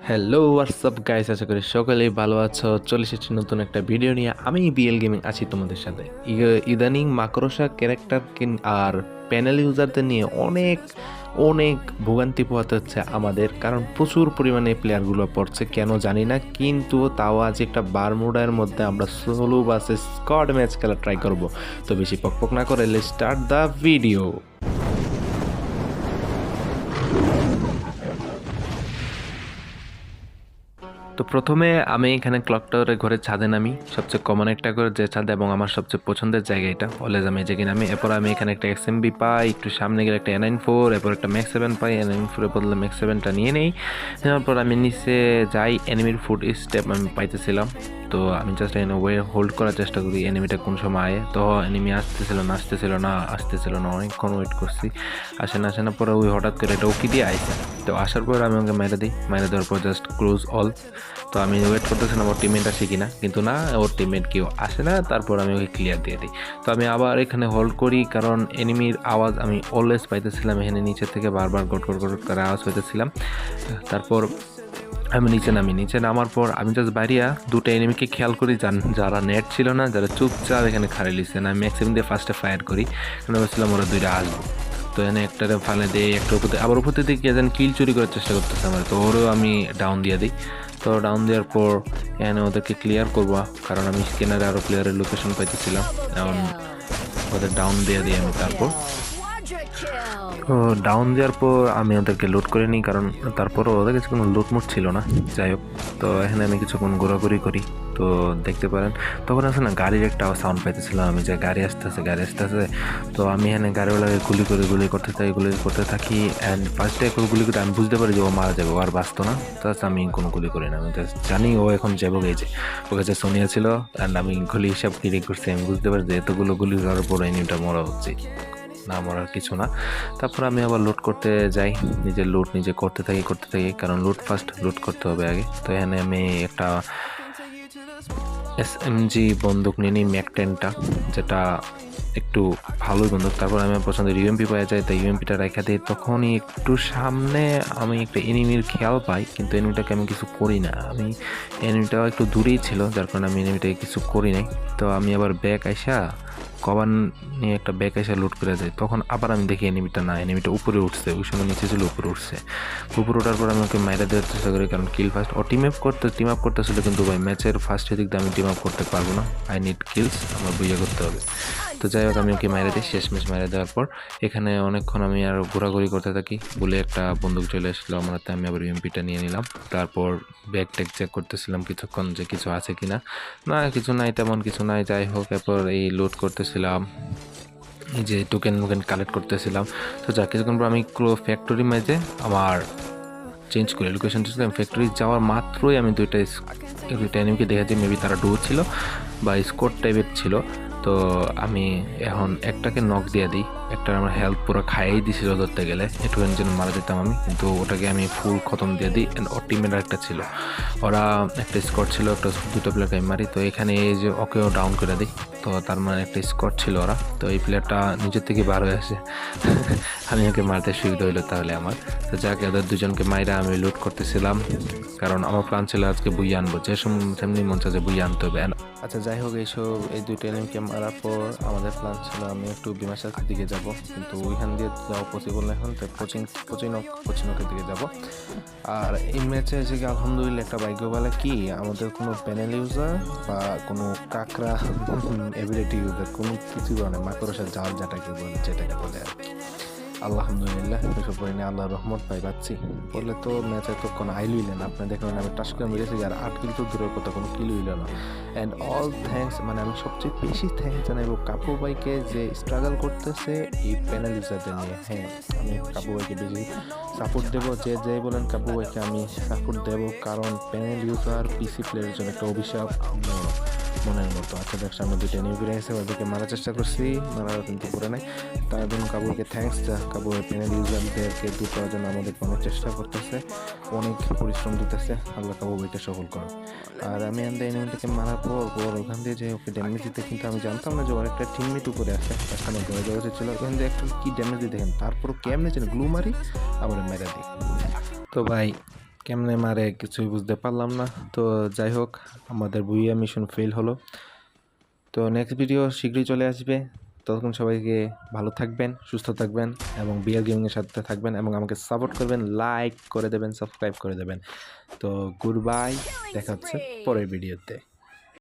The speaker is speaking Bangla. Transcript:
হ্যালো হোয়াটসঅ্যাপ গাইস, আশা করি সকলেই ভালো আছো। চলে এসেছি নতুন একটা ভিডিও নিয়ে। আমি বিএল গেমিং আছি তোমাদের সাথে। ইদানিং মাকড়সা ক্যারেক্টার আর প্যানেল ইউজারদের নিয়ে অনেক অনেক ভোগান্তি পোহাতে হচ্ছে আমাদের, কারণ প্রচুর পরিমাণে প্লেয়ারগুলো পড়ছে কেন জানি না, কিন্তু তাও আজ একটা বারমুডার মধ্যে আমরা সোলো বাসে স্কোয়াড ম্যাচ খেলা ট্রাই করব। তো বেশি পকপক না করে লেটস স্টার্ট দ্য ভিডিও। তো প্রথমে আমি এখানে ক্লক টাওয়ারের ঘরের ছাদে নামি, সবচেয়ে কমন একটা করে যে ছাদ এবং আমার সবচেয়ে পছন্দের জায়গা এটা। অলওয়েজ আমি এই জায়গায় নামি। এরপর আমি এখানে একটা এক্সএমবি পাই, একটু সামনে গেলে একটা A94, এরপর একটা ম্যাক্স 7 পাই। A94 এর বদলে ম্যাক্স 7টা নিয়ে নেই। নেওয়ার পর আমি নিচে যাই, এনিমির ফুট স্টেপ আমি পাইতেছিলাম। তো আমি জাস্ট এনে ওয়ে হোল্ড করার চেষ্টা করি এনিমিটা কোন সময় আয়। তো এনিমি আসতেছিল না, অনেকক্ষণ ওয়েট করছি, আসে না পরে ওই হঠাৎ করে এটা উকি দিয়ে আইসে। তো আসার পর আমি ওকে মেরে দেওয়ার পর জাস্ট ক্লোজ অল। তো আমি ওয়েট করতেছিলাম ওর টিমমেট আসে কিনা, কিন্তু না, ওর টিমমেট কেউ আসে না। তারপর আমি ওকে ক্লিয়ার দিয়ে দিই। তো আমি আবার এখানে হোল্ড করি, কারণ এনিমির আওয়াজ আমি অলওয়েজ পাইতেছিলাম। এখানে নিচে থেকে বারবার গট করে আওয়াজ পাইতেছিলাম। তারপর আমি নিচে নামার পর আমি জাস্ট বাইরিয়া দুটো এনিমিকে খেয়াল করি, যারা নেট ছিল না, যারা চুপচাপ এখানে খাড়াই লিখছে না। আমি ম্যাক্সিমাম দিয়ে ফার্স্টে ফায়ার করি, কারণ বলছিলাম ওরা দুইটা আসবো। তো এখানে একটারে ফালে দিয়ে একটা উপরে, আবার উপর থেকে যেন কিল চুরি করার চেষ্টা করতেছে আমার। তো ওরও আমি ডাউন দিয়ে দিই। তো ডাউন দেওয়ার পর এখানে ওদেরকে ক্লিয়ার করবো, কারণ আমি স্ক্যানারে আরও প্লেয়ারের লোকেশন পাইতেছিলাম। এখন ওদের ডাউন দিয়ে দিই আমি। তারপর তো ডাউন দেওয়ার পর আমি ওদেরকে লুট করে নিই, কারণ তারপরও ওদের কাছে কোনো লুটমুট ছিল না। যাই হোক, তো এখানে আমি কিছুক্ষণ ঘোরাঘুরি করি। তো দেখতে পারেন তখন আছে না, গাড়ির একটা সাউন্ড পাইতেছিলাম আমি, যে গাড়ি আসতেছে। তো আমি এখানে গাড়িওয়ালাকে গুলি করতে থাকি। অ্যান্ড ফার্স্টে গুলি করে আমি বুঝতে পারি যে ও মারা যাবে, ও আর বাঁচতো না। তো আমি কোনো গুলি করি না, আমি জাস্ট জানি ও এখন যাবো গেছে। ওর কাছে সোনিয়া ছিল, অ্যান্ড আমি গুলি হিসাব ক্লিক করছি। আমি বুঝতে পারি যে এতগুলো গুলি করার পর এনিমিটা মরা হচ্ছে না, মরার কিছু না। তারপর আমি আবার লুট করতে যাই, নিজের লুট নিজে করতে থাকি, কারণ ফার্স্ট লুট করতে হবে আগে। তো এখানে আমি একটা SMG বন্দুক নিয়ে নিই, ম্যাক 10টা, যেটা একটু ভালোই বন্দুক। তারপর আমি পছন্দের ইউএমপি পাওয়া যায়, তাই ইউএমপিটা রেখা দিই। তখনই একটু সামনে আমি একটা এনিমির খেয়াল পাই, কিন্তু এনিমিটাকে আমি কিছু করি না। এনিমিটাও একটু দূরেই ছিল, যার কারণে আমি এনিমিটাকে কিছু করি নাই। তো আমি আবার ব্যাক আইসা কভার নিয়ে একটা ব্যাক এসে লুট করে যায়। তখন আবার আমি দেখি এনিমিটা উপরে উঠছে, ওই সময় নিচে ছিল, উপরে উঠছে। উপরে ওঠার পর আমি ওকে মাইরা দেওয়ার চেষ্টা করি, কারণ কিল ফার্স্ট। ও টিম আপ করতেছিল, কিন্তু ভাই ম্যাচের ফার্স্ট দিক দিয়ে আমি টিম আপ করতে পারবো না। আই নিড কিলস, আমার বুঝে করতে হবে। তো যাই হোক, আমি ওকে মাইরা দিই। শেষ ম্যাচ মাইরা দেওয়ার পর এখানে অনেকক্ষণ আমি আর ঘোরাঘুরি করতে থাকি। বলে একটা বন্দুক চলে আসলো আমার হাতে, আমি আবার ইউএমপিটা নিয়ে নিলাম। তারপর ব্যাগ ট্যাগ চেক করতেছিলাম কিছুক্ষণ, যে কিছু আছে কিনা। না, কিছু নাই, তেমন কিছু নাই। যাই হোক, এরপর এই লোড করতেছিলাম, এই যে টোকেন কালেক্ট করতেছিলাম। তো যা কিছুক্ষণ পর আমি ফ্যাক্টরি ম্যাচে আমার চেঞ্জ করি, লোকেশন চেঞ্জ করি। ফ্যাক্টরি যাওয়ার মাত্রই আমি দুইটা এনিমিকে দেখেছি, মেবি তারা ডুও ছিল বা স্কোর টাইপের ছিল। তো আমি এখন একটাকে নক দিয়ে দিই, একটা আমার হেলথ পুরো খাইয়েই দিছিল ধরতে গেলে, একটুখানি যেন মারা যেতাম আমি, কিন্তু ওটাকে আমি ফুল খতম দিয়ে দিই। অ্যান্ড ওর টিমের একটা ছিল, ওরা একটা স্কোর ছিল, একটা দুটো প্লেয়ারকে আমি মারি। তো এখানে এই যে ওকেও ডাউন করে দিই। তো তার মানে একটা স্কোর ছিল ওরা। তো এই প্লেয়ারটা নিজের থেকে বার হয়ে আসে, আমি ওকে মারতে সুবিধা হইলো তাহলে আমার। তো যাকে ওদের দুজনকে মাইরা আমি লুট করতেছিলাম, কারণ আমার প্ল্যান ছিল আজকে বুইয়া আনবো, যে সেমনি মন চাচ্ছে বুইয়া আনতে হবে। আচ্ছা, যাই হোক, এই দুইটা এনিমিকে মারার পর আমাদের প্ল্যান ছিল আমি একটু বিমাশার দিকে যাব, কিন্তু ওইখান দিয়ে যাওয়া পসিবল না এখন। তো কোচিনকের দিকে যাব। আর এই ম্যাচে যে আলহামদুলিল্লাহ একটা ভাগ্য বলে কি, আমাদের কোনো প্যানেল ইউজার বা কোনো কাকরা এবিলিটি ইউজার কোনো কিছু মানে মাকড়সার জাল যেটাকে বলে আর কি। আলহামদুলিল্লাহ এসব করিনি, আল্লাহর রহমত পাচ্ছি বললে তো ম্যাচ এতক্ষণ আইলই না। আপনি দেখলেন আমি টাস করে মেরেছি, আর 8 কিল তো দূরের কথা, কোনো কিল হইল না। অ্যান্ড অল থ্যাঙ্কস, মানে আমি সবচেয়ে বেশি থ্যাঙ্কস জানাইবো কাপু ভাইকে, যে স্ট্রাগল করতেছে এই প্যানেল ইউজারদের নিয়ে। হ্যাঁ, আমি কাপু ভাইকে বেশি সাপোর্ট দেবো, যে বলেন কাপু ভাইকে আমি সাপোর্ট দেবো, কারণ প্যানেল ইউজার পিসি প্লেয়ারের জন্য একটা অভিশাপ মনের মতো। আচ্ছা দেখ, সামনে দুটো নিউ বেরিয়ে গেছে, ওদেরকে মারার চেষ্টা করছি, মারার কিন্তু করে নাই। তার জন্য কাবুকে থ্যাঙ্কস। কাবু প্যানেল ইউজারদেরকে দূর করার জন্য আমাদেরকে অনেক চেষ্টা করতেছে, অনেক পরিশ্রম দিতেছে। আল্লাহ কাবু ভাইকে সফল করো। আর আমি এনিমিটাকে মারার পর ওখান দিয়ে যে ওকে ড্যামেজ দিতে, কিন্তু আমি জানতাম না যে ওর একটা টিমমেট উপরে আছে, এখানে ঘরে যাওয়া ছিল। ওখান দিয়ে একটা কি ড্যামেজ দিয়ে দেখেন, তারপরও কেমনে যেন গ্লু মারি আবার মেরা দিই। তো ভাই কেমনে মারে কিছুই বুঝতে পারলাম না। তো যাই হোক, আমাদের বুইয়া মিশন ফেল হলো। তো নেক্সট ভিডিও শীঘ্রই চলে আসবে। ততক্ষণ সবাইকে ভালো থাকবেন, সুস্থ থাকবেন এবং বিআর গেমিংয়ের সাথে থাকবেন এবং আমাকে সাপোর্ট করবেন, লাইক করে দেবেন, সাবস্ক্রাইব করে দেবেন। তো গুড বাই, দেখা হচ্ছে পরের ভিডিওতে।